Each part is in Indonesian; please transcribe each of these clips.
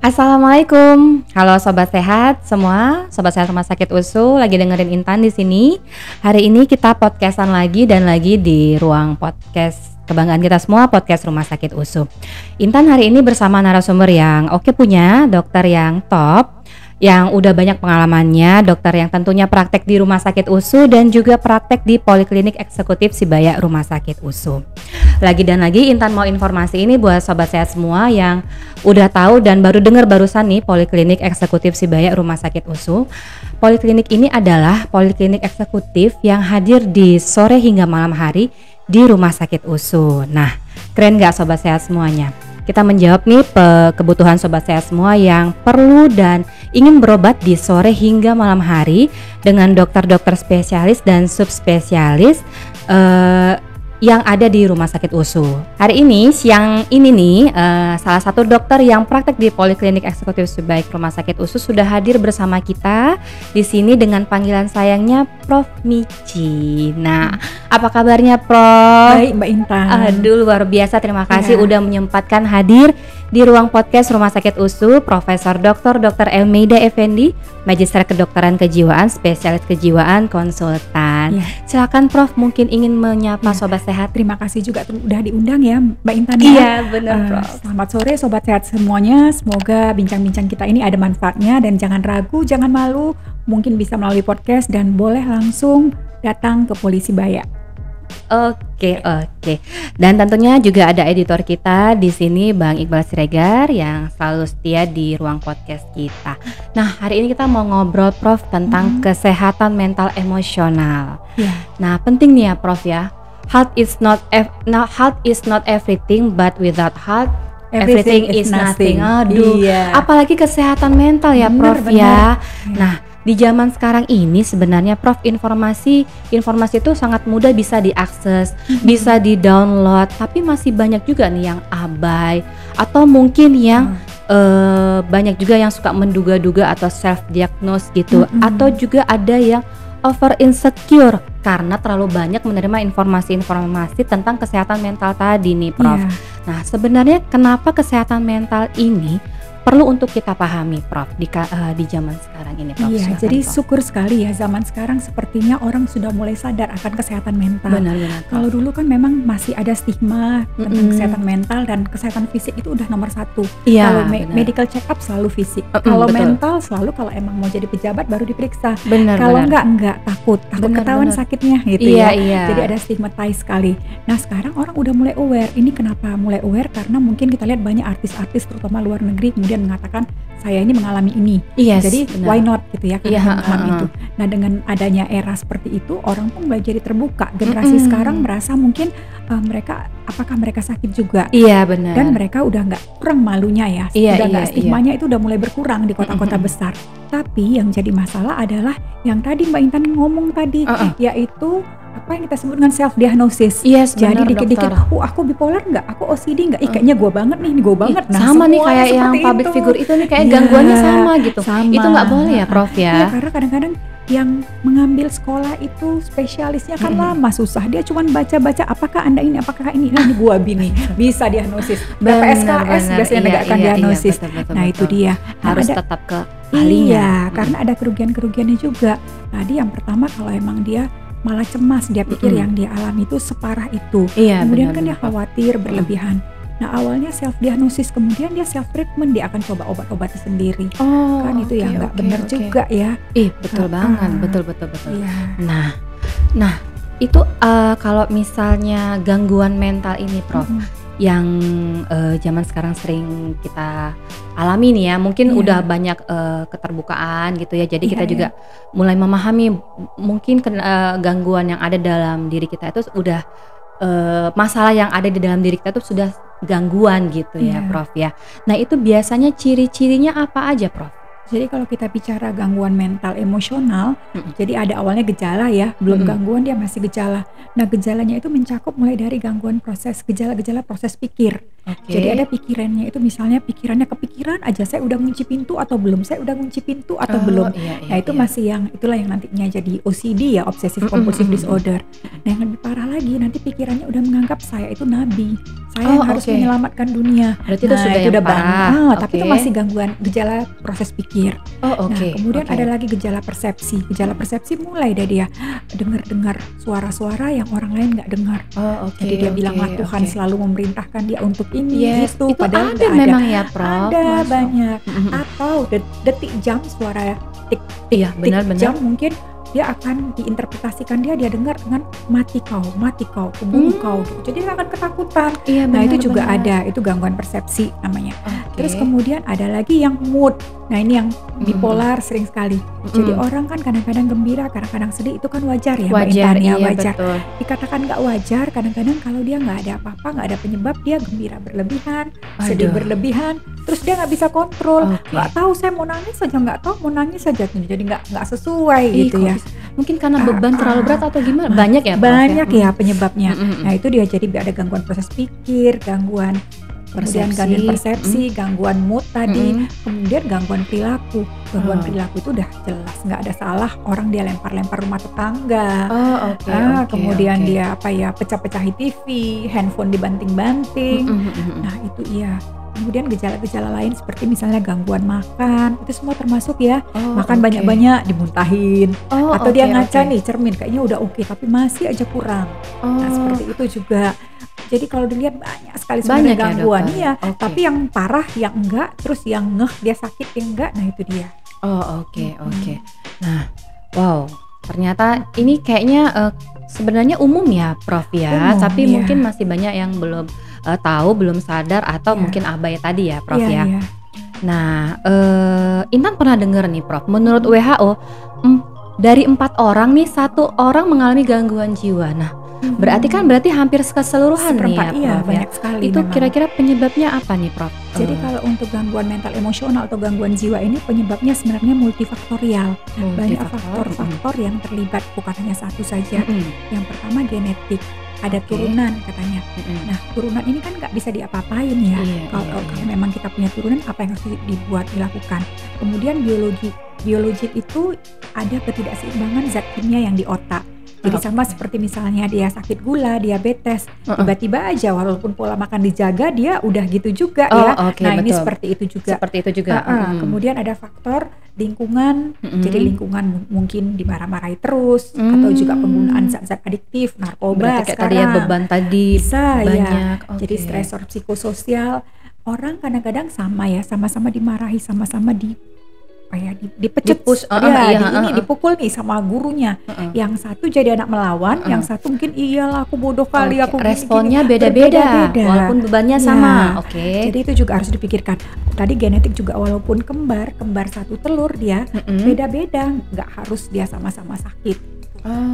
Assalamualaikum, halo sobat sehat semua, sobat sehat Rumah Sakit USU lagi dengerin Intan di sini. Hari ini kita podcastan lagi di ruang podcast kebanggaan kita semua, podcast Rumah Sakit USU. Intan hari ini bersama narasumber yang oke punya, dokter yang top, yang udah banyak pengalamannya, dokter yang tentunya praktek di Rumah Sakit USU dan juga praktek di Poliklinik Eksekutif Sibaya Rumah Sakit USU. Lagi Intan mau informasi ini buat sobat sehat semua yang udah tahu dan baru dengar barusan nih Poliklinik Eksekutif Sibaya Rumah Sakit USU. Poliklinik ini adalah poliklinik eksekutif yang hadir di sore hingga malam hari di Rumah Sakit USU. Nah, keren gak sobat sehat semuanya? Kita menjawab nih kebutuhan sobat sehat semua yang perlu dan ingin berobat di sore hingga malam hari dengan dokter-dokter spesialis dan subspesialis yang ada di Rumah Sakit USU. Hari ini, siang ini nih, salah satu dokter yang praktek di Poliklinik Eksekutif Sibaya Rumah Sakit USU sudah hadir bersama kita di sini dengan panggilan sayangnya Prof. Michi. Nah, apa kabarnya Prof? Baik Mbak Intan. Aduh, luar biasa, terima kasih udah menyempatkan hadir di ruang podcast Rumah Sakit USU. Profesor Dr. Elmeida Effendi, Magister Kedokteran Kejiwaan, Spesialis Kejiwaan, Konsultan. Silakan Prof, mungkin ingin menyapa sobat sehat. Terima kasih juga udah diundang ya Mbak Intan ya. Iya benar Prof. Selamat sore sobat sehat semuanya. Semoga bincang-bincang kita ini ada manfaatnya dan jangan ragu, jangan malu. Mungkin bisa melalui podcast dan boleh langsung datang ke Polisibaya. Oke. Dan tentunya juga ada editor kita di sini Bang Iqbal Siregar yang selalu setia di ruang podcast kita. Nah, hari ini kita mau ngobrol Prof tentang kesehatan mental emosional. Nah, penting nih ya Prof ya. Health is not everything, but without health everything is nothing. Aduh, apalagi kesehatan mental ya Prof ya. Nah, di zaman sekarang ini sebenarnya Prof informasi itu sangat mudah bisa diakses, bisa di-download, tapi masih banyak juga nih yang abai atau mungkin yang banyak juga yang suka menduga-duga atau self-diagnose gitu, atau juga ada yang over insecure karena terlalu banyak menerima informasi-informasi tentang kesehatan mental tadi nih Prof. Nah, sebenarnya kenapa kesehatan mental ini perlu untuk kita pahami Prof di zaman sekarang ini Prof? Jadi syukur sekali ya zaman sekarang sepertinya orang sudah mulai sadar akan kesehatan mental. Benar. Kalau dulu kan memang masih ada stigma tentang kesehatan mental dan kesehatan fisik itu udah nomor satu. Kalau medical check up selalu fisik. Kalau mental selalu kalau emang mau jadi pejabat baru diperiksa. Kalau enggak takut ketahuan sakitnya gitu ya. Jadi ada stigmatize sekali. Nah sekarang orang udah mulai aware. Ini kenapa mulai aware? Karena mungkin kita lihat banyak artis-artis terutama luar negeri kemudian mengatakan saya ini mengalami ini, jadi why not gitu ya karena mengalami itu. Nah dengan adanya era seperti itu orang pun mulai jadi terbuka. Generasi sekarang merasa mungkin apakah mereka sakit juga? Benar. Dan mereka udah nggak kurang malunya ya, udah nggak stigmanya itu udah mulai berkurang di kota-kota besar. Tapi yang jadi masalah adalah yang tadi Mbak Intan ngomong tadi, yaitu apa yang kita sebut dengan self diagnosis. Jadi dikit-dikit, aku bipolar nggak, aku OCD nggak, kayaknya gue banget nih, gue banget. Nah, sama nih kayak yang public figure itu nih kayak gangguannya sama gitu. Itu nggak boleh ya Prof ya? Karena kadang-kadang yang mengambil sekolah itu spesialisnya kan lama, susah. Dia cuma baca-baca apakah anda ini, apakah ini. Nah ini gua bini bisa diagnosis. PSKS biasanya menegakkan diagnosis. Betul. Itu dia. Harus tetap ke ahlinya. Karena ada kerugian-kerugiannya juga. Tadi yang pertama kalau emang dia malah cemas, dia pikir yang dia alami itu separah itu. Kemudian kan dia khawatir berlebihan. Nah awalnya self diagnosis, kemudian dia self treatment, dia akan coba obat-obatnya sendiri. Kan itu yang nggak benar juga ya. Betul banget, betul. Nah itu kalau misalnya gangguan mental ini Prof, yang zaman sekarang sering kita alami nih ya, mungkin udah banyak keterbukaan gitu ya, jadi kita juga mulai memahami mungkin gangguan yang ada dalam diri kita itu udah masalah yang ada di dalam diri kita itu sudah gangguan gitu ya Prof ya. Nah itu biasanya ciri-cirinya apa aja Prof? Jadi kalau kita bicara gangguan mental emosional, jadi ada awalnya gejala ya, belum gangguan dia masih gejala. Nah gejalanya itu mencakup mulai dari gangguan gejala-gejala proses pikir. Jadi ada pikirannya itu misalnya pikirannya kepikiran aja, saya udah ngunci pintu atau belum, saya udah ngunci pintu atau belum. Nah itu masih itulah yang nantinya jadi OCD ya, obsessive compulsive disorder. Nah yang lebih parah lagi nanti pikirannya udah menganggap saya itu nabi, saya yang harus menyelamatkan dunia. Berarti itu sudah yang parah. Tapi itu masih gangguan gejala proses pikir. Kemudian ada lagi gejala persepsi. Gejala persepsi mulai dari dia dengar suara-suara yang orang lain nggak dengar. Jadi dia bilang Tuhan selalu memerintahkan dia untuk ini itu padahal ada memang ya Prof. Ada banyak. Atau detik jam suara tik jam mungkin dia akan diinterpretasikan dia dengar dengan mati kau pembunuh kau gitu. Jadi dia akan ketakutan. Itu juga ada, itu gangguan persepsi namanya. Terus kemudian ada lagi yang mood. Nah ini yang bipolar sering sekali. Jadi orang kan kadang-kadang gembira, kadang-kadang sedih, itu kan wajar ya. Wajar. Betul. Dikatakan nggak wajar kadang-kadang kalau dia nggak ada apa-apa, nggak ada penyebab, dia gembira berlebihan, sedih berlebihan, terus dia nggak bisa kontrol. Nggak tahu saya mau nangis saja, nggak tahu mau nangis saja, jadi nggak sesuai gitu ya. Mungkin karena beban terlalu berat atau gimana? Banyak ya Prof? Banyak ya penyebabnya. Nah itu dia jadi ada gangguan proses pikir, gangguan persepsi, gangguan mood tadi, kemudian gangguan perilaku. Gangguan perilaku itu udah jelas nggak ada salah, orang dia lempar-lempar rumah tetangga. Kemudian dia pecah-pecahi TV, handphone dibanting-banting. Nah itu iya. Kemudian gejala-gejala lain seperti misalnya gangguan makan, itu semua termasuk ya. Makan banyak-banyak dimuntahin, atau dia ngaca nih cermin kayaknya udah tapi masih aja kurang. Nah seperti itu juga. Jadi kalau dilihat banyak sekali sebenarnya gangguan ya, tapi yang parah, yang enggak, terus yang dia sakit, yang enggak, nah itu dia. Nah, wow, ternyata ini kayaknya sebenarnya umum ya Prof ya, tapi mungkin masih banyak yang belum tahu, belum sadar, atau mungkin abai tadi ya Prof ya. Nah, Intan pernah dengar nih Prof, menurut WHO dari 4 orang nih 1 orang mengalami gangguan jiwa. Nah, berarti hampir keseluruhan nih ya Prof banyak sekali. Itu memang. Kira-kira penyebabnya apa nih Prof? Jadi kalau untuk gangguan mental emosional atau gangguan jiwa ini penyebabnya sebenarnya multifaktorial. Banyak faktor-faktor yang terlibat, bukan hanya satu saja. Yang pertama genetik, ada turunan katanya. Nah turunan ini kan nggak bisa diapa-apain ya. Kalau memang kita punya turunan, apa yang harus dilakukan. Kemudian biologi itu ada ketidakseimbangan zat kimia yang di otak. Jadi sama seperti misalnya dia sakit gula, diabetes, tiba-tiba aja walaupun pola makan dijaga dia udah gitu juga ya. Nah betul. Ini seperti itu juga. Kemudian ada faktor lingkungan, jadi lingkungan mungkin dimarah-marahi terus, atau juga penggunaan zat-zat adiktif, narkoba sekarang. Tadi ya beban tadi bisa banyak. Ya. Jadi stresor psikososial, orang kadang-kadang sama-sama dimarahi, sama-sama dipecut, dipukul nih sama gurunya. Yang satu jadi anak melawan, yang satu mungkin iyalah aku bodoh kali, aku responnya beda-beda walaupun bebannya sama. Jadi itu juga harus dipikirkan. Tadi genetik juga, walaupun kembar satu telur dia beda-beda, nggak harus dia sama-sama sakit.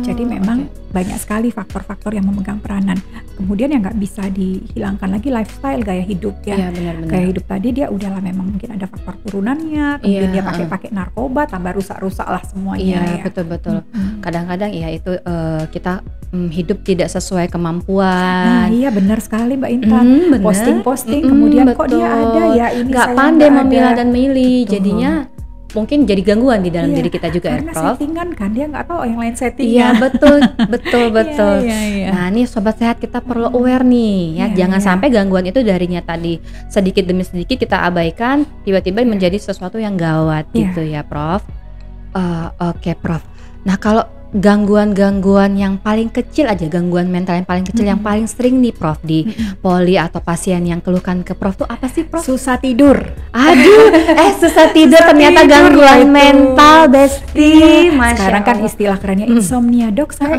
Jadi memang banyak sekali faktor-faktor yang memegang peranan. Kemudian yang nggak bisa dihilangkan lagi lifestyle, gaya hidup ya. Gaya hidup tadi dia udahlah memang mungkin ada faktor turunannya. Kemudian dia pakai narkoba, tambah rusak-rusak lah semuanya. Betul. Kadang-kadang ya itu kita hidup tidak sesuai kemampuan. Nah iya benar sekali Mbak Intan. Posting-posting kemudian kok dia ada ya ini, nggak pandai memilah dan memilih, jadinya mungkin jadi gangguan di dalam diri kita juga ya Prof. Karena settingan kan, dia nggak tahu yang lain settingan. Iya betul. Nah ini Sobat Sehat, kita perlu aware nih ya, jangan sampai gangguan itu darinya tadi sedikit demi sedikit kita abaikan, tiba-tiba menjadi sesuatu yang gawat gitu ya Prof. Oke Prof. Nah kalau gangguan-gangguan yang paling kecil aja, gangguan mental yang paling kecil yang paling sering nih Prof di poli atau pasien yang keluhkan ke Prof tuh apa sih Prof? Susah tidur. Aduh, susah tidur ternyata gangguan mental Besti. Sekarang kan istilah kerennya insomnia. Dok, saya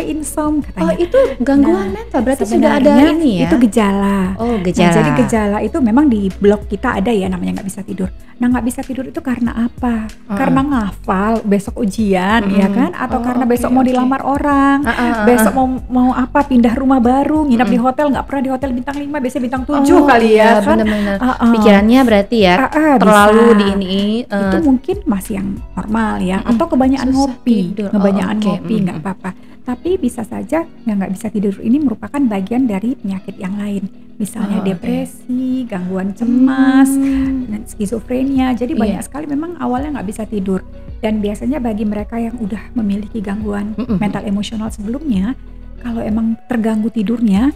insom katanya. Oh, itu gangguan mental, berarti sudah ada ini ya? Itu gejala. Oh, gejala. Nah, jadi gejala itu memang di blog kita ada ya, namanya nggak bisa tidur. Nah, nggak bisa tidur itu karena apa? Karena ngafal besok ujian, ya kan? Atau karena besok mau dilamar orang, besok mau apa, pindah rumah baru, nginap di hotel, nggak pernah di hotel bintang 5, biasanya bintang 7 kali ya kan. Bener-bener. Pikirannya berarti ya terlalu bisa. Itu mungkin masih yang normal ya, atau kebanyakan ngopi, nggak apa-apa. Tapi bisa saja yang nggak bisa tidur ini merupakan bagian dari penyakit yang lain, misalnya depresi, gangguan cemas, dan skizofrenia. Jadi banyak sekali memang awalnya nggak bisa tidur. Dan biasanya bagi mereka yang udah memiliki gangguan mental emosional sebelumnya, kalau emang terganggu tidurnya,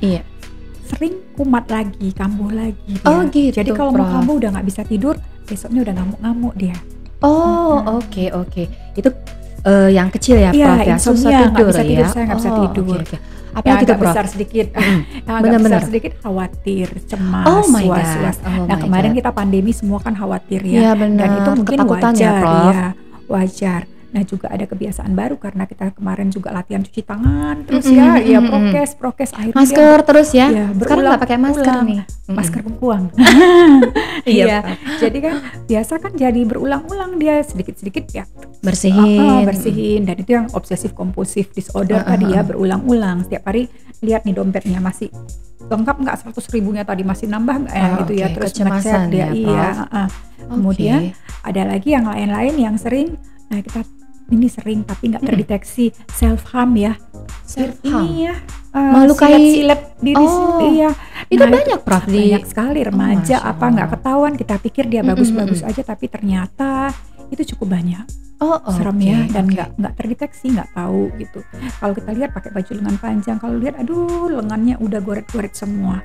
sering kumat lagi, kambuh lagi dia. Oh gitu. Jadi kalau mau kambuh udah nggak bisa tidur, besoknya udah ngamuk-ngamuk dia. Oh oke. Itu yang kecil ya Prof ya, susah tidur bisa ya. Tidur, saya nggak bisa tidur. Okay. Apalagi agak Prof? besar sedikit, Benar-benar besar sedikit khawatir, cemas, was-was. Nah kemarin kita pandemi semua kan khawatir ya, dan itu mungkin wajar ya, wajar. Nah juga ada kebiasaan baru karena kita kemarin juga latihan cuci tangan terus ya prokes akhirnya masker terus ya, sekarang nggak pakai masker nih, masker bengkuang. Iya, jadi kan biasa kan jadi berulang-ulang dia sedikit-sedikit ya bersihin dan itu yang obsesif kompulsif disorder tadi ya, berulang-ulang setiap hari lihat nih dompetnya masih lengkap nggak 100.000-nya tadi masih nambah nggak gitu ya, terus ngecek dia kemudian ada lagi yang lain-lain yang sering. Nah kita ini sering tapi nggak terdeteksi self harm ya, ini ya melukai silet diri iya. Itu banyak Prof banyak sekali remaja nggak ketahuan, kita pikir dia bagus-bagus aja tapi ternyata itu cukup banyak. Serem ya, dan nggak terdeteksi, nggak tahu gitu. Kalau kita lihat pakai baju lengan panjang, kalau lihat aduh lengannya udah goret-goret semua.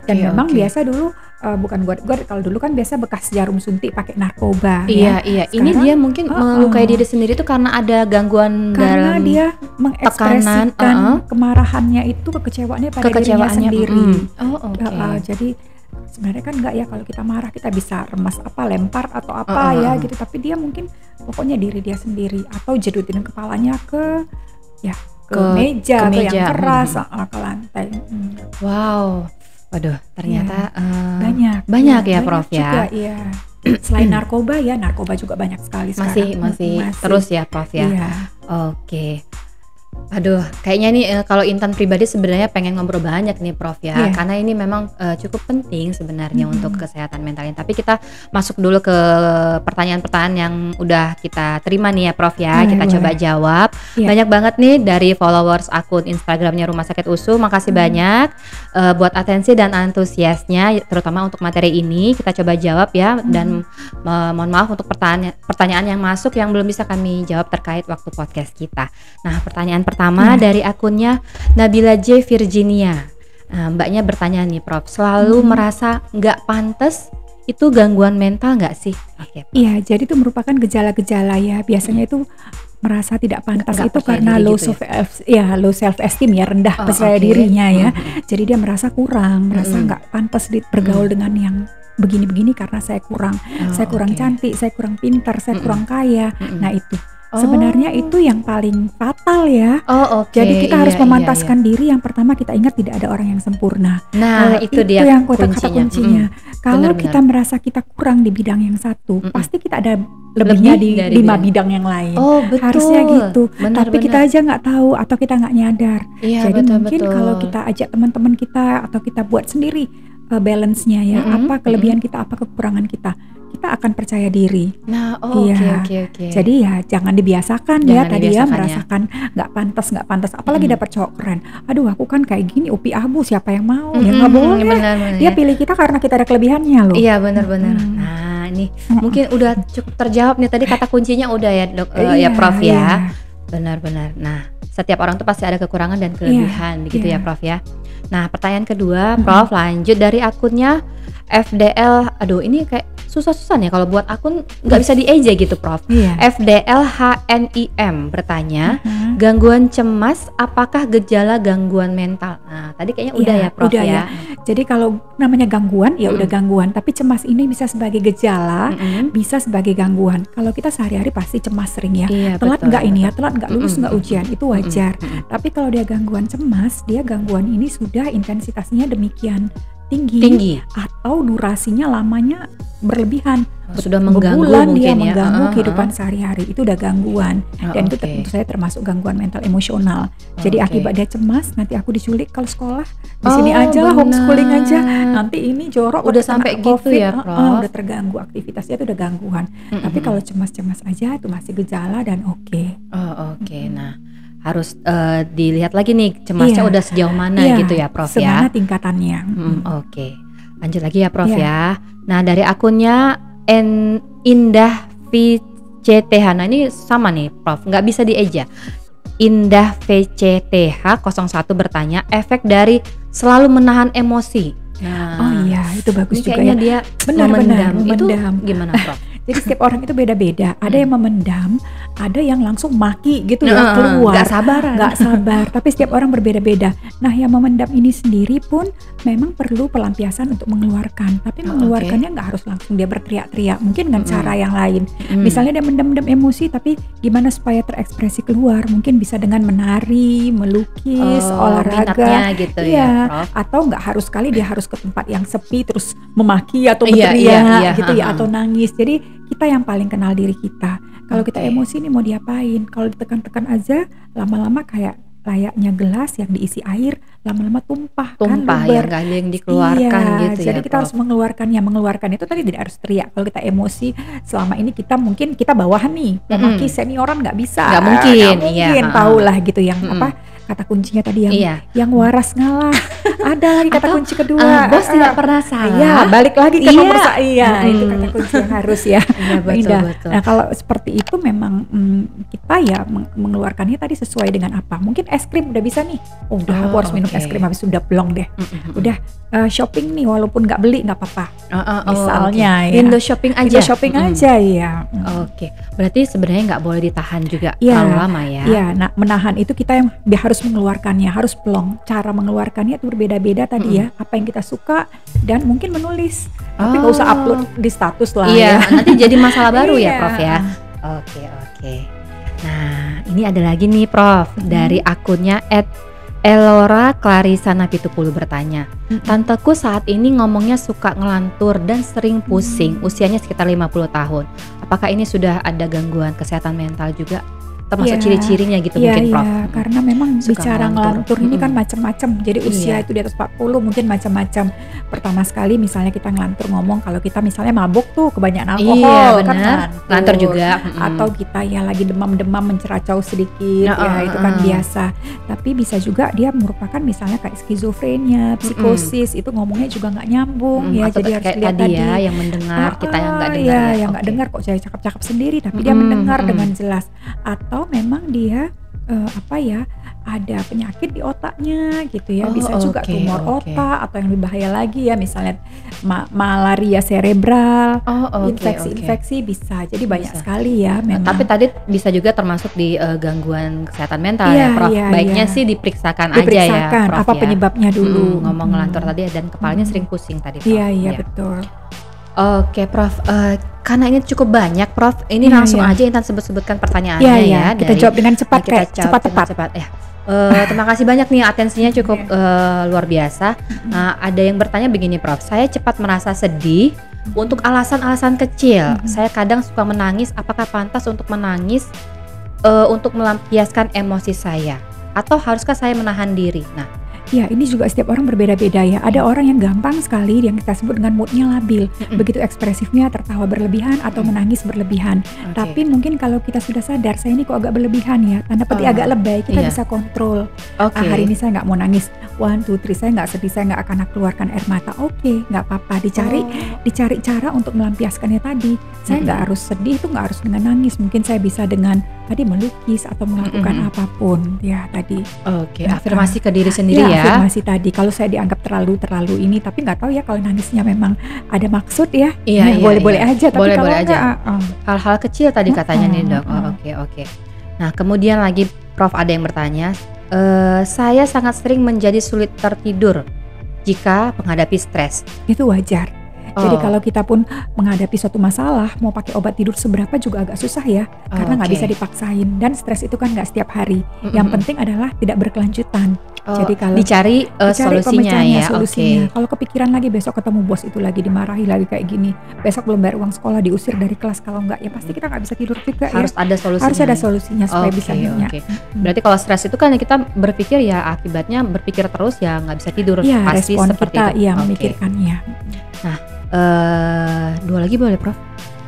Dan memang biasa dulu bukan goret-goret, kalau dulu kan biasa bekas jarum suntik pakai narkoba. Iya. Sekarang, ini dia mungkin melukai diri sendiri itu karena ada gangguan karena dalam dia mengekspresikan kemarahannya itu, kekecewaannya pada dirinya sendiri. Jadi sebenarnya kan enggak ya, kalau kita marah kita bisa remas lempar atau ya gitu, tapi dia mungkin pokoknya diri dia sendiri atau jedutin kepalanya ke meja atau yang keras ke lantai. Wow, waduh ternyata banyak ya Prof ya. Iya. Selain narkoba juga banyak sekali sekarang. Masih terus ya Prof ya. Iya. Oke. Aduh, kayaknya nih kalau Intan pribadi sebenarnya pengen ngobrol banyak nih Prof ya, karena ini memang cukup penting sebenarnya untuk kesehatan mentalnya. Tapi kita masuk dulu ke pertanyaan-pertanyaan yang udah kita terima nih ya Prof ya, kita coba jawab. Banyak banget nih dari followers akun Instagramnya Rumah Sakit USU, makasih banyak buat atensi dan antusiasnya, terutama untuk materi ini. Kita coba jawab ya, dan mohon maaf untuk pertanyaan yang masuk yang belum bisa kami jawab terkait waktu podcast kita. Nah pertanyaan pertama dari akunnya Nabila J Virginia. Mbaknya bertanya nih Prof, selalu merasa nggak pantas, itu gangguan mental nggak sih? Iya, jadi itu merupakan gejala-gejala ya. Biasanya itu merasa tidak pantas itu karena low self esteem ya, rendah percaya dirinya ya. Jadi dia merasa kurang, merasa nggak pantas bergaul dengan yang begini-begini karena saya kurang cantik, saya kurang pintar, saya kurang kaya. Nah itu sebenarnya itu yang paling fatal ya. Jadi kita harus memantaskan diri. Yang pertama kita ingat tidak ada orang yang sempurna. Nah itu dia yang kata kuncinya. Kalau kita merasa kita kurang di bidang yang satu, pasti kita ada lebihnya di 5 bidang yang lain. Betul. Harusnya gitu. Tapi kita aja nggak tahu atau kita nggak nyadar. Jadi mungkin kalau kita ajak teman-teman kita atau kita buat sendiri balance-nya ya, apa kelebihan kita, apa kekurangan kita akan percaya diri. Nah, oke. Jadi ya jangan dibiasakan tadi ya merasakan nggak pantas, apalagi dapat cowok keren. Aduh, aku kan kayak gini, upi abu, siapa yang mau? Ya nggak boleh. Benar, dia pilih kita karena kita ada kelebihannya loh. Iya, benar. Nah, ini mungkin udah cukup terjawab nih, tadi kata kuncinya udah ya Dok, ya Prof ya. Benar. Nah, setiap orang tuh pasti ada kekurangan dan kelebihan gitu ya Prof ya. Nah, pertanyaan kedua Prof, lanjut dari akunnya FDL. Aduh, ini kayak susah-susah nih kalau buat akun, nggak bisa dieja gitu Prof. FDL HNIM bertanya, gangguan cemas apakah gejala gangguan mental? Nah, tadi kayaknya udah ya Prof ya. Jadi kalau namanya gangguan ya udah gangguan, tapi cemas ini bisa sebagai gejala, bisa sebagai gangguan. Kalau kita sehari-hari pasti cemas sering ya. Telat nggak lulus nggak ujian, itu wajar. Tapi kalau dia gangguan cemas, dia gangguan ini sudah intensitasnya demikian tinggi atau durasinya lamanya berlebihan, sudah mengganggu dia mengganggu kehidupan sehari-hari, itu udah gangguan. Dan itu tentu saya termasuk gangguan mental emosional. Jadi akibat dia cemas, nanti aku diculik kalau sekolah, di sini aja lah, homeschooling aja, nanti ini jorok, udah sampai gitu COVID, ya Prof. Udah terganggu aktivitasnya, itu udah gangguan. Tapi kalau cemas-cemas aja itu masih gejala dan Nah harus dilihat lagi nih cemasnya udah sejauh mana gitu ya Prof ya. Semana tingkatannya. Lanjut lagi ya Prof ya. Nah dari akunnya Indah VCTH. Nah ini sama nih Prof, nggak bisa dieja. Indah VCTH 01 bertanya, efek dari selalu menahan emosi. Nah, oh iya, itu bagus juga kayaknya ya. dia Benar-benar memendam. Itu gimana, Prof? Jadi setiap orang itu beda-beda. Ada yang memendam, ada yang langsung maki gitu ya, keluar. Gak sabar. Tapi setiap orang berbeda-beda. Nah, yang memendam ini sendiri pun memang perlu pelampiasan untuk mengeluarkan. Tapi mengeluarkannya nggak harus langsung dia berteriak-teriak. Mungkin dengan cara yang lain. Misalnya dia mendam-dam emosi, tapi gimana supaya terekspresi keluar? Mungkin bisa dengan menari, melukis, olahraga, gitu ya. Atau nggak harus sekali dia harus ke tempat yang sepi terus memaki atau berteriak gitu ya, atau nangis. Jadi kita yang paling kenal diri kita. Kalau kita emosi nih mau diapain? Kalau ditekan-tekan aja, lama-lama kayak layaknya gelas yang diisi air, lama-lama tumpah kan, ya, gak ada yang dikeluarkan gitu jadi ya, kita harus mengeluarkannya. Mengeluarkan itu tadi tidak harus teriak. Kalau kita emosi, selama ini kita bawahan nih, memaki senioran nggak bisa. Nggak mungkin, tahulah gitu yang kata kuncinya tadi yang waras ngalah. Ada lagi kata kunci kedua. Bos tidak pernah salah. Iya, balik lagi ke nomor itu kata kunci yang harus ya. Iya, betul. Nah, kalau seperti itu memang kita ya mengeluarkannya tadi sesuai dengan apa. Mungkin es krim udah bisa nih. Aku harus minum es krim habis sudah blong deh. Udah shopping nih walaupun nggak beli nggak apa-apa. Misalnya ya. Window shopping aja ya. Oke. Berarti sebenarnya nggak boleh ditahan juga terlalu lama ya. Iya, nah menahan itu kita yang harus mengeluarkannya, harus plong. Cara mengeluarkannya itu berbeda-beda tadi ya. Apa yang kita suka dan mungkin menulis. Tapi nggak usah upload di status lah ya. Nanti jadi masalah baru ya, Prof ya. Oke. Nah, ini ada lagi nih, Prof, dari akunnya @Elora Clarissa Napitupulu bertanya, tanteku saat ini ngomongnya suka ngelantur dan sering pusing, usianya sekitar 50 tahun. Apakah ini sudah ada gangguan kesehatan mental juga? Termasuk ciri-cirinya gitu mungkin, Prof. Iya, karena memang suka bicara ngelantur ini kan macam-macam. Jadi usia itu di atas 40 mungkin macam-macam. Pertama sekali misalnya kita ngelantur ngomong kalau kita misalnya mabuk tuh kebanyakan alkohol kan ngelantur juga. Atau kita ya lagi demam-demam menceracau sedikit itu kan biasa. Tapi bisa juga dia merupakan misalnya kayak skizofrenia, psikosis, itu ngomongnya juga nggak nyambung ya. Jadi harus lihat tadi ya yang mendengar, kita yang nggak dengar. Yang nggak dengar kok saya cakap-cakap sendiri tapi dia mendengar dengan jelas. Atau memang dia ada penyakit di otaknya gitu ya, bisa juga tumor otak atau yang lebih bahaya lagi ya misalnya malaria cerebral, infeksi bisa, jadi banyak sekali ya memang. Tapi tadi bisa juga termasuk di gangguan kesehatan mental ya, Prof. Baiknya sih diperiksakan aja ya, Prof. Apa penyebabnya dulu. Ngomong ngelantur tadi dan kepalanya sering pusing tadi, Prof. Iya betul. Oke, Prof. Karena ini cukup banyak, Prof. Ini langsung aja Intan sebutkan pertanyaannya ya. Kita jawab dengan cepat, cepat. Terima kasih banyak nih, atensinya cukup luar biasa. Ada yang bertanya begini, Prof. Saya cepat merasa sedih untuk alasan-alasan kecil. Saya kadang suka menangis. Apakah pantas untuk menangis untuk melampiaskan emosi saya? Atau haruskah saya menahan diri? Nah, ya ini juga setiap orang berbeda-beda ya. Ada orang yang gampang sekali yang kita sebut dengan moodnya labil. Begitu ekspresifnya tertawa berlebihan atau menangis berlebihan. Tapi mungkin kalau kita sudah sadar saya ini kok agak berlebihan ya, tanda petik agak lebay, kita bisa kontrol. Hari ini saya nggak mau nangis 1, 2, 3, saya nggak sedih, saya nggak akan keluarkan air mata. Nggak apa-apa, dicari cara untuk melampiaskannya tadi. Saya nggak harus sedih, itu nggak harus dengan nangis. Mungkin saya bisa dengan tadi melukis atau melakukan apapun ya tadi. Afirmasi ke diri sendiri ya. Afirmasi tadi, kalau saya dianggap terlalu ini, tapi nggak tahu ya kalau nangisnya memang ada maksud ya. Boleh-boleh aja, tapi kalau enggak hal-hal kecil tadi katanya nih, Dok. Oke. Nah, kemudian lagi Prof ada yang bertanya, saya sangat sering menjadi sulit tertidur jika menghadapi stres. Itu wajar. Jadi kalau kita pun menghadapi suatu masalah, mau pakai obat tidur seberapa juga agak susah ya, karena nggak bisa dipaksain. Dan stres itu kan nggak setiap hari. Yang penting adalah tidak berkelanjutan. Jadi kalau dicari solusinya ya. Kalau kepikiran lagi besok ketemu bos itu lagi dimarahi lagi kayak gini, besok belum bayar uang sekolah, diusir dari kelas, kalau nggak ya pasti kita nggak bisa tidur juga. Harus ada solusinya. Harus ada solusinya supaya bisa nyenyak. Berarti kalau stres itu kan kita berpikir ya, akibatnya berpikir terus ya nggak bisa tidur. Ya, pasti respon seperti kita itu. Memikirkannya. Nah, 2 lagi boleh, Prof?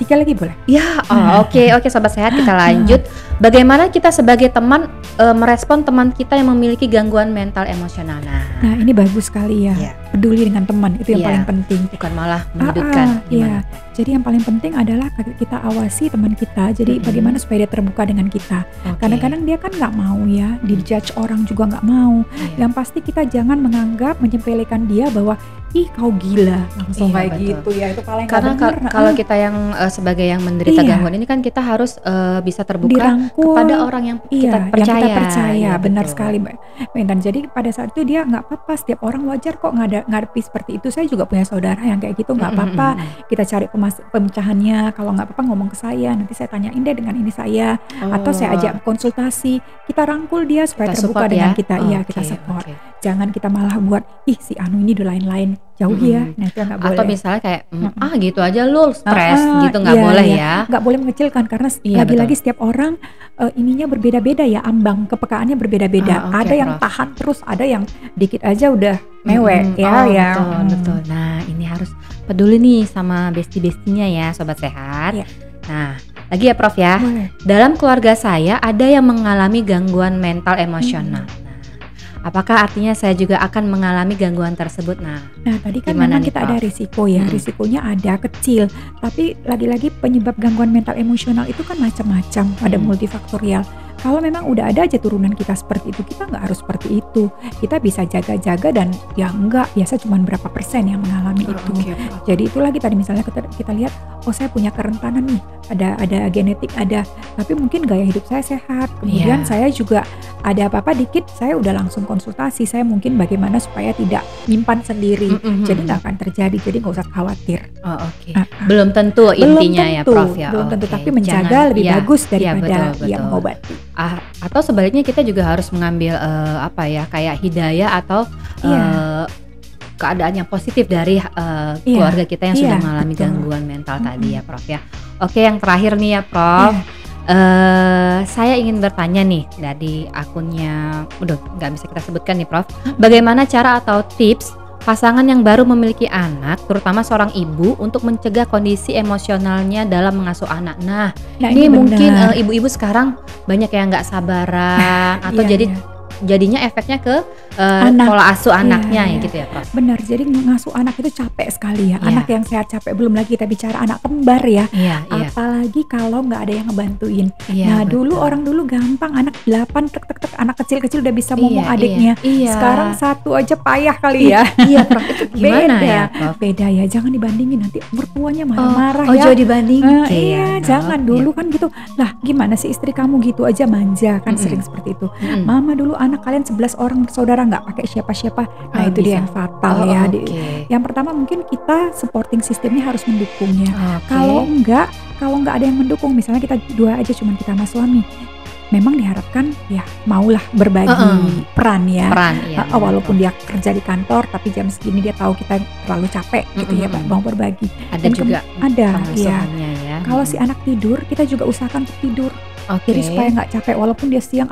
3 lagi boleh. Ya, oke, Sobat Sehat, kita lanjut. Bagaimana kita sebagai teman merespon teman kita yang memiliki gangguan mental emosional? Nah, ini bagus sekali ya. Peduli dengan teman, itu yang paling penting. Bukan malah menyudutkan. Iya. Jadi yang paling penting adalah kita awasi teman kita. Jadi bagaimana supaya dia terbuka dengan kita. Kadang-kadang dia kan nggak mau ya, dijudge orang juga nggak mau. Yang pasti kita jangan menganggap menyepelekan dia bahwa ih kau gila langsung kayak betul. gitu ya, itu paling karena kalau kita yang sebagai yang menderita gangguan ini kan kita harus bisa terbuka dirangkul kepada orang yang kita percaya. Yang kita percaya, benar sekali Mbak Intan. Jadi pada saat itu dia nggak apa-apa, setiap orang wajar kok ngadepi seperti itu. Saya juga punya saudara yang kayak gitu, nggak apa-apa. Kita cari pemecahannya. Kalau nggak apa-apa ngomong ke saya, nanti saya tanyain deh dengan ini saya, atau saya ajak konsultasi. Kita rangkul dia supaya kita terbuka dengan kita. Iya, kita support. Jangan kita malah buat ih si Anu ini udah lain-lain, jauh ya. Nah itu nggak boleh. Atau misalnya kayak gitu aja lu stres gitu, nggak boleh ya. Nggak boleh mengecilkan karena lagi-lagi setiap orang ininya berbeda-beda ya, ambang kepekaannya berbeda-beda. Ada yang tahan terus, ada yang dikit aja udah mewek ya. Betul. Nah ini harus peduli nih sama bestie-bestinya ya Sobat Sehat. Nah lagi ya Prof ya. Dalam keluarga saya ada yang mengalami gangguan mental emosional. Apakah artinya saya juga akan mengalami gangguan tersebut? Nah tadi kan memang kita ada risiko ya, risikonya ada kecil. Tapi lagi-lagi penyebab gangguan mental emosional itu kan macam-macam, ada multifaktorial. Kalau memang udah ada aja turunan kita seperti itu, kita nggak harus seperti itu. Kita bisa jaga-jaga dan ya enggak, biasa cuma berapa persen yang mengalami itu. Jadi itu lagi tadi misalnya kita lihat, oh saya punya kerentanan nih, ada genetik ada, tapi mungkin gaya hidup saya sehat. Kemudian saya juga ada apa-apa dikit, saya udah langsung konsultasi. Saya mungkin bagaimana supaya tidak nyimpan sendiri. Jadi nggak akan terjadi, jadi nggak usah khawatir. Belum tentu intinya ya Prof ya. Belum tentu, tapi menjaga lebih bagus daripada mengobati. Atau sebaliknya kita juga harus mengambil kayak hidayah atau keadaan yang positif dari keluarga kita yang sudah mengalami gangguan mental tadi ya Prof ya. Oke, yang terakhir nih ya Prof. Saya ingin bertanya nih dari akunnya, nggak bisa kita sebutkan nih Prof. Bagaimana cara atau tips pasangan yang baru memiliki anak, terutama seorang ibu, untuk mencegah kondisi emosionalnya dalam mengasuh anak? Nah ini mungkin ibu-ibu sekarang banyak yang nggak sabaran atau jadinya efeknya ke pola asuh anaknya gitu ya Prof. Benar, jadi ngasuh anak itu capek sekali ya. Anak yang sehat capek, belum lagi kita bicara anak kembar ya. Apalagi kalau nggak ada yang ngebantuin. Dulu orang dulu gampang, anak 8 tek anak kecil-kecil udah bisa ngomong adiknya. Sekarang 1 aja payah kali ya. Prof, itu gimana ya Prof? Beda ya, jangan dibandingin, nanti mertuanya marah-marah ya. Jangan dibandingin. Jangan dulu kan gitu. Lah gimana sih istri kamu gitu aja manja kan, sering seperti itu. Mama dulu anak kalian 11 orang bersaudara nggak pakai siapa-siapa. Nah itu dia yang fatal ya. Yang pertama mungkin kita supporting sistemnya harus mendukungnya. Kalau nggak ada yang mendukung, misalnya kita 2 aja, cuman kita sama suami, memang diharapkan ya maulah berbagi peran ya. Walaupun dia kerja di kantor, tapi jam segini dia tahu kita terlalu capek gitu ya, mau berbagi. Ada juga ada ya. Kalau si anak tidur, kita juga usahakan untuk tidur. Jadi supaya nggak capek, walaupun dia siang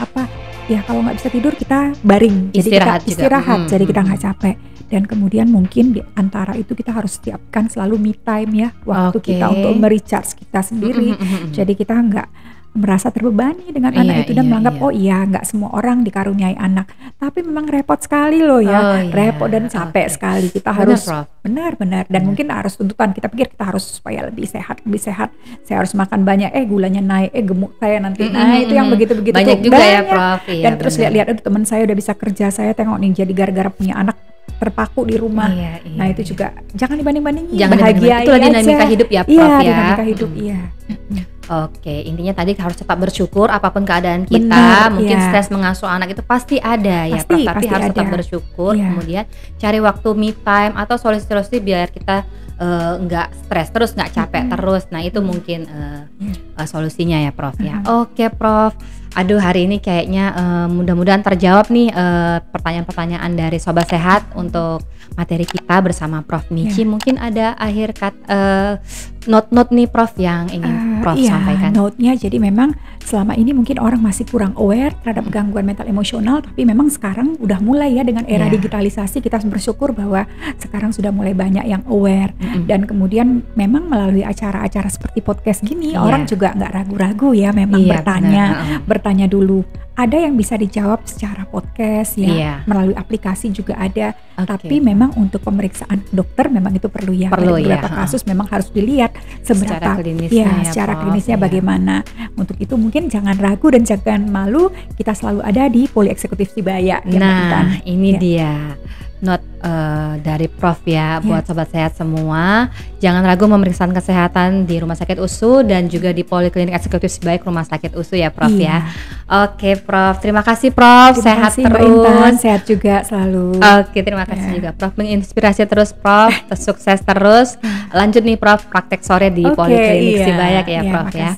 ya kalau nggak bisa tidur kita baring, jadi kita istirahat, jadi kita nggak capek. Dan kemudian mungkin di antara itu kita harus siapkan selalu me time ya, waktu kita untuk merecharge kita sendiri. Jadi kita nggak merasa terbebani dengan anak itu dan menganggap oh iya nggak semua orang dikaruniai anak, tapi memang repot sekali loh ya, repot dan capek sekali. Kita harus benar-benar dan mungkin harus tuntutan, kita pikir kita harus supaya lebih sehat, saya harus makan banyak, gulanya naik, gemuk saya nanti. Nah itu yang begitu-begitu banyak juga ya Prof. Dan terus lihat teman saya udah bisa kerja, saya tengok nih jadi gara-gara punya anak terpaku di rumah. Nah itu juga jangan dibanding-bandingin, bahagia itu dinamika hidup ya Prof ya. Dinamika hidup Oke, intinya tadi harus tetap bersyukur apapun keadaan kita. Mungkin stres mengasuh anak itu pasti ada ya Prof, tapi harus tetap bersyukur. Kemudian cari waktu me time atau solusi-solusi biar kita nggak stres terus, nggak capek terus. Nah itu mungkin solusinya ya Prof ya. Oke Prof, aduh hari ini kayaknya mudah-mudahan terjawab nih pertanyaan-pertanyaan dari Sobat Sehat untuk materi kita bersama Prof Michi. Mungkin ada akhir note-note nih Prof yang ingin Prof sampaikan. Note-nya jadi memang selama ini mungkin orang masih kurang aware terhadap gangguan mental emosional, tapi memang sekarang udah mulai ya dengan era digitalisasi, kita bersyukur bahwa sekarang sudah mulai banyak yang aware. Dan kemudian memang melalui acara-acara seperti podcast gini orang juga nggak ragu-ragu ya memang bertanya dulu Ada yang bisa dijawab secara podcast ya, melalui aplikasi juga ada. Tapi memang untuk pemeriksaan dokter memang itu perlu ya. Perlu beberapa kasus memang harus dilihat seberapa secara klinisnya bagaimana. Untuk itu mungkin jangan ragu dan jangan malu, kita selalu ada di Poli Eksekutif Sibaya. Nah, ini dia note dari Prof ya buat sobat sehat semua. Jangan ragu memeriksakan kesehatan di Rumah Sakit USU dan juga di Poliklinik Eksekutif Sibaya Rumah Sakit USU ya Prof ya. Oke Prof, terima kasih Prof. Terima kasih, terus. Mbak Intan, sehat juga selalu. Oke, terima kasih juga Prof. Menginspirasi terus Prof. Sukses terus. Lanjut nih Prof, praktek sore di Poliklinik Sibaya ya Prof ya.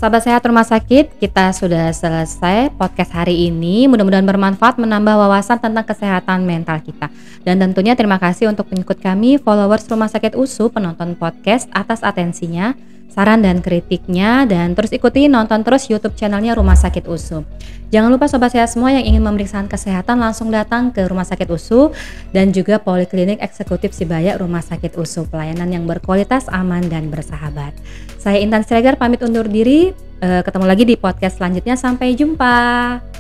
Sahabat sehat rumah sakit, kita sudah selesai podcast hari ini. Mudah-mudahan bermanfaat, menambah wawasan tentang kesehatan mental kita. Dan tentunya terima kasih untuk pengikut kami, followers Rumah Sakit USU, penonton podcast atas atensinya, saran dan kritiknya, dan terus ikuti nonton terus YouTube channelnya Rumah Sakit USU. Jangan lupa sobat sehat semua yang ingin memeriksakan kesehatan langsung datang ke Rumah Sakit USU dan juga Poliklinik Eksekutif Sibaya Rumah Sakit USU. Pelayanan yang berkualitas, aman, dan bersahabat. Saya Intan Siregar pamit undur diri. Ketemu lagi di podcast selanjutnya. Sampai jumpa.